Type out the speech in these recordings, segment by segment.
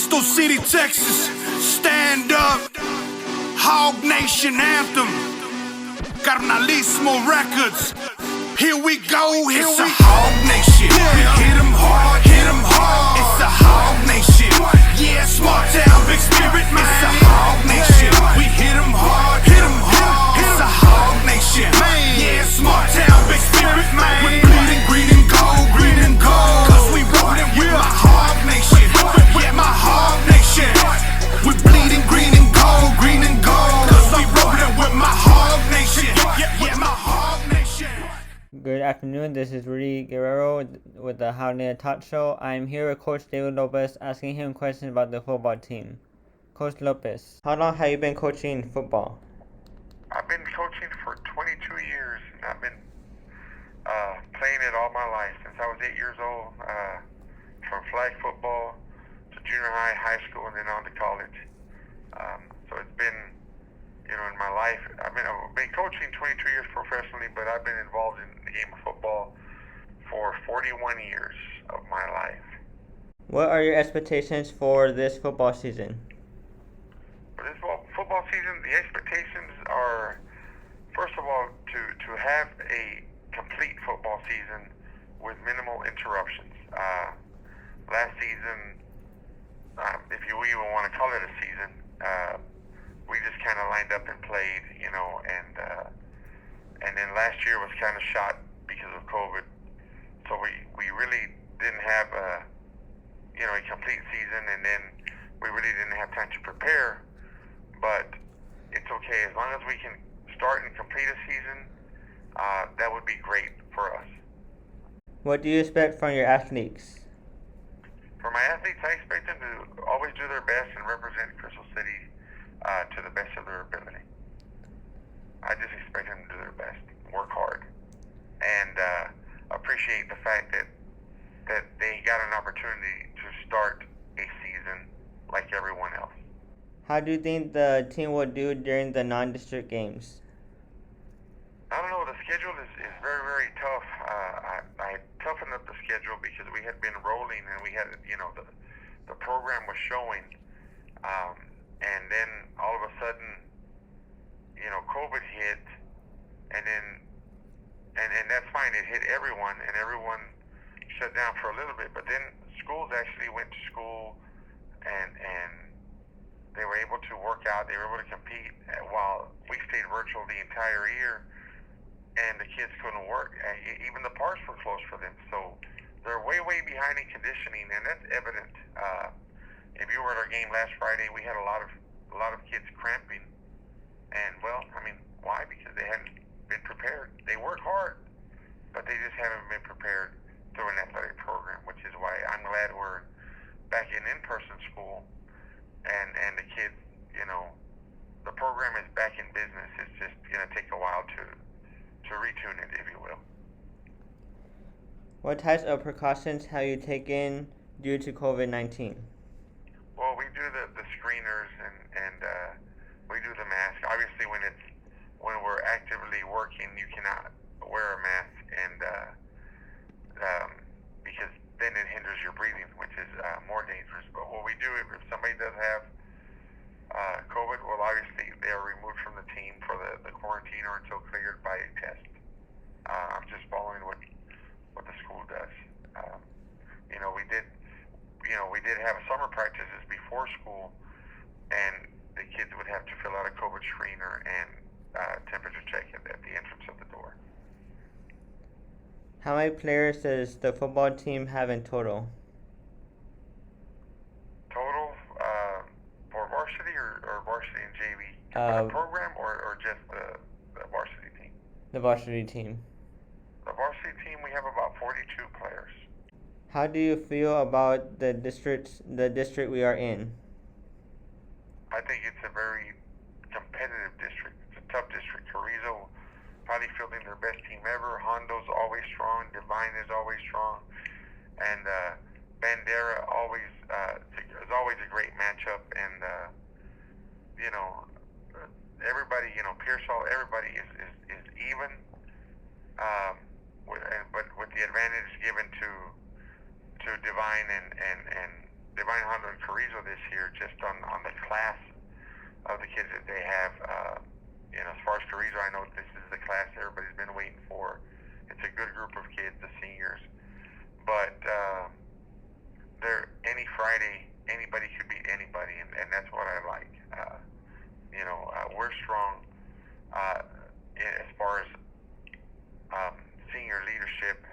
Bristol City, Texas. Stand up. Hog Nation anthem. Carnalismo Records. Here we go, it's a Hog Nation. We hit 'em hard, hit 'em hard. It's a Hog Nation. Yeah, small town, big spirit, man. It's a Hog Nation. We hit 'em hard, hit 'em hard. It's a Hog Nation. Yeah, small town, big spirit, man. We're bleeding green and gold, green and gold. Cause we rollin' with my Hog Nation. Yeah, my Hog Nation. We're bleeding green and gold, green and gold. Cause we rollin' with my Hog Nation. Yeah, my Hog Nation. Good afternoon, this is Rudy Guerrero with the Javelina Talk Show. I'm here with Coach David Lopez asking him questions about the football team. Coach Lopez, how long have you been coaching football? I've been coaching for 22 years. I've been playing it all my life since I was 8 years old, from flag football to junior high, high school, and then on to college. So it's been, in my life, I've been coaching 22 years professionally, but I've been involved in the game of football for 41 years of my life. What are your expectations for this football season? For this football season, the expectations are, first of all, to have a complete football season with minimal interruptions. Last season, if you even want to call it a season, we just kind of lined up and played, and then last year was kind of shot because of COVID. So we really didn't have a complete season, and then we really didn't have time to prepare. But it's okay as long as we can start and complete a season. That would be great for us. What do you expect from your athletes? For my athletes, I expect them to always do their best and represent Crystal City to the best of their ability. I just expect them to do their best, work hard, and appreciate the fact that they got an opportunity to start a season like everyone else. How do you think the team will do during the non-district games? I don't know. The schedule is very, very tough. I toughened up the schedule because we had been rolling and we had, the program was showing. And then all of a sudden, COVID hit, and that's fine. It hit everyone, and everyone shut down for a little bit. But then schools actually went to school, and they were able to work out. They were able to compete while we stayed virtual the entire year, and the kids couldn't work. Even the parks were closed for them. So they're way, way behind in conditioning, and that's evident. If you were at our game last Friday, we had a lot of kids cramping, and why? Because they hadn't been prepared. They work hard, but they just haven't been prepared through an athletic program, which is why I'm glad we're back in-person school, and the kids, the program is back in business. It's just going to take a while to retune it, if you will. What types of precautions have you taken due to COVID-19? Well, we do the screeners and we do the mask. Obviously, when we're actively working, you cannot wear a mask, and because then it hinders your breathing, which is more dangerous. But what we do, if somebody does have COVID, well, obviously they are removed from the team for the quarantine or until cleared by a test. I'm just following what the school does. We did have summer practices before school, and the kids would have to fill out a COVID screener and temperature check at the entrance of the door. How many players does the football team have in total? Total for varsity or varsity and JV? For the program or just the varsity team? The varsity team. The varsity team, we have about 42 players. How do you feel about the district we are in? I think it's a very competitive district. It's a tough district. Carrizo probably fielding their best team ever. Hondo's always strong. Divine is always strong. And Bandera is always a great matchup. And, everybody, Pearsall, everybody is even. But with the advantage given to Divine and Divine, Hondo, and Carrizo this year, just on the class of the kids that they have. As far as Carrizo, I know this is the class everybody's been waiting for. It's a good group of kids, the seniors. But any Friday, anybody could beat anybody, and that's what I like. We're strong as far as senior leadership.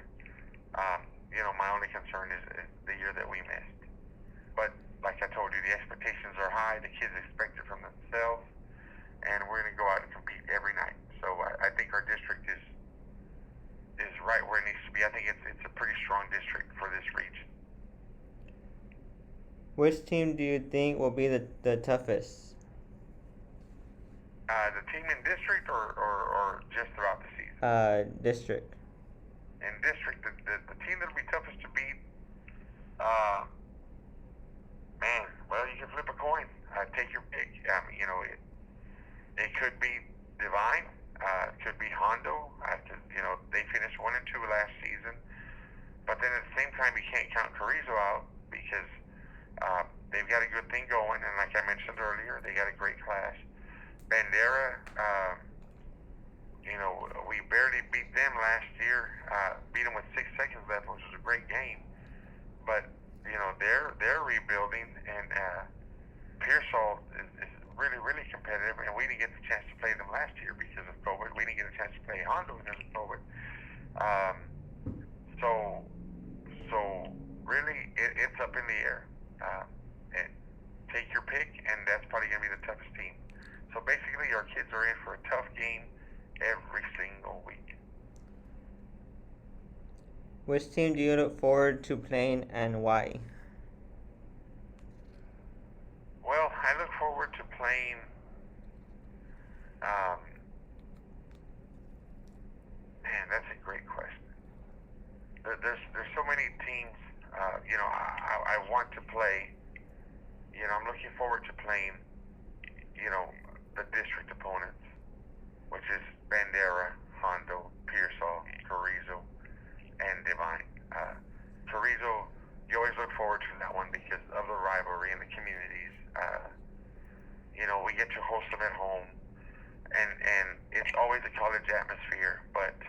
My only concern is the year that we missed. But like I told you, the expectations are high. The kids expect it from themselves, and we're going to go out and compete every night. So I think our district is right where it needs to be. I think it's a pretty strong district for this region. Which team do you think will be the toughest? The team in district or just throughout the season? District. In district, the team that'll be toughest to beat, you can flip a coin. Take your pick. It could be Divine. It could be Hondo. They finished 1-2 last season. But then at the same time, you can't count Carrizo out because they've got a good thing going. And like I mentioned earlier, they got a great class. Bandera, we barely beat them last year. Beat them with 6 seconds left, which was a great game. But they're rebuilding, and Pearsall is really, really competitive. And we didn't get the chance to play them last year because of COVID. We didn't get a chance to play Hondo because of COVID. So really, it's up in the air. Take your pick, and that's probably going to be the toughest team. So basically, our kids are in for a tough game every single week. Which team do you look forward to playing and why? Well, I look forward to playing. That's a great question. There's so many teams. I want to play. I'm looking forward to playing. The district opponents, which is Bandera, Hondo, Pearsall, Carrizo, and Divine. Carrizo, you always look forward to that one because of the rivalry in the communities. We get to host them at home, and it's always a college atmosphere. But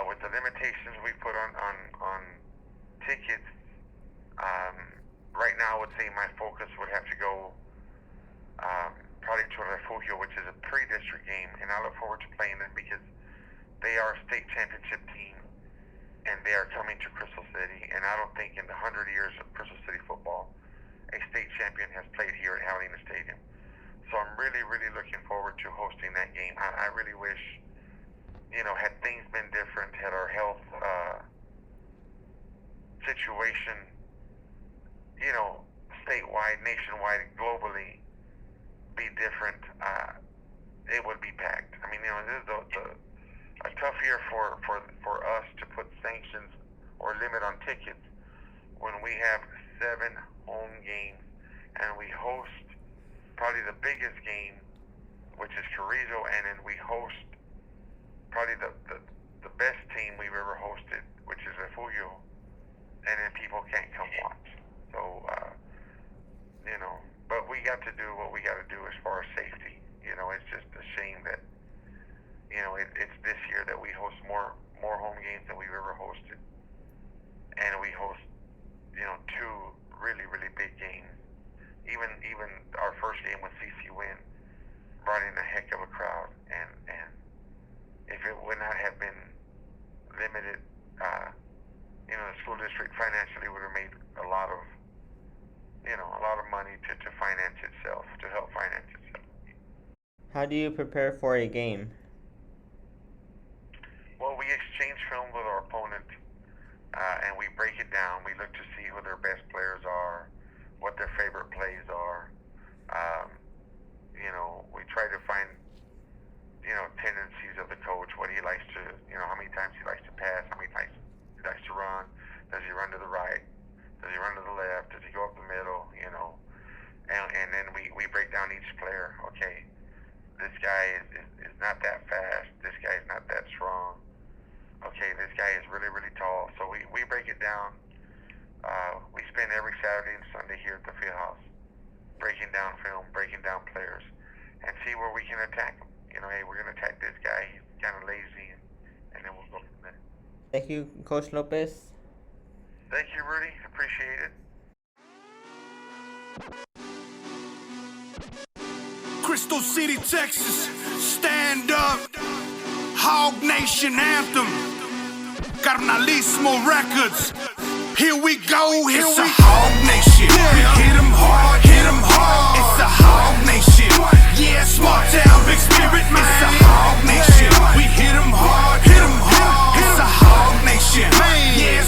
with the limitations we put on tickets, right now I would say my focus would have to go probably to Refugio, which is a pre-district game, and I look forward to playing them because they are a state championship team, and they are coming to Crystal City. And I don't think in the 100 years of Crystal City football, a state champion has played here at Javelina Stadium. So I'm really, really looking forward to hosting that game. I really wish, had things been different, had our health situation, statewide, nationwide, globally, be different, it would be packed. I mean, this is a tough year for us to put sanctions or limit on tickets when we have 7 home games and we host probably the biggest game, which is Carrizo, and then we host probably the best team we've ever hosted, which is Refugio, and then people can't come watch. So, but we got to do what we got to do as far as safety. It's just a shame that, it's this year that we host more home games than we've ever hosted. And we host, 2 really, really big games. Even our first game with CC Win brought in a heck of a crowd. And if it would not have been limited, the school district financially would have made a lot of money to finance itself, to help finance itself. How do you prepare for a game? Well, we exchange film with our opponent, and we break it down. We look to see who their best players are, what their favorite plays are. We try to find, tendencies of the coach, what he likes to, how many times he likes to pass, how many times he likes to run. Does he run to the right? Does he run to the left? Does he go up the middle? And then we break down each player. Okay, this guy is not that fast. This guy is not that strong. Okay, this guy is really, really tall. So we break it down. We spend every Saturday and Sunday here at the field house, breaking down film, breaking down players, and see where we can attack them. You know, hey, we're going to attack this guy. He's kind of lazy, and then we'll go from there. Thank you, Coach Lopez. Thank you, Rudy. Appreciate it. Crystal City, Texas, stand up. Hog Nation anthem. Carnalismo Records. Here we go, it's a Hog Nation. We hit 'em hard, hit 'em hard. It's a Hog Nation. Yeah, small town, big spirit, man. It's a Hog Nation. We hit 'em hard, hit 'em hard. It's a Hog Nation. Yeah,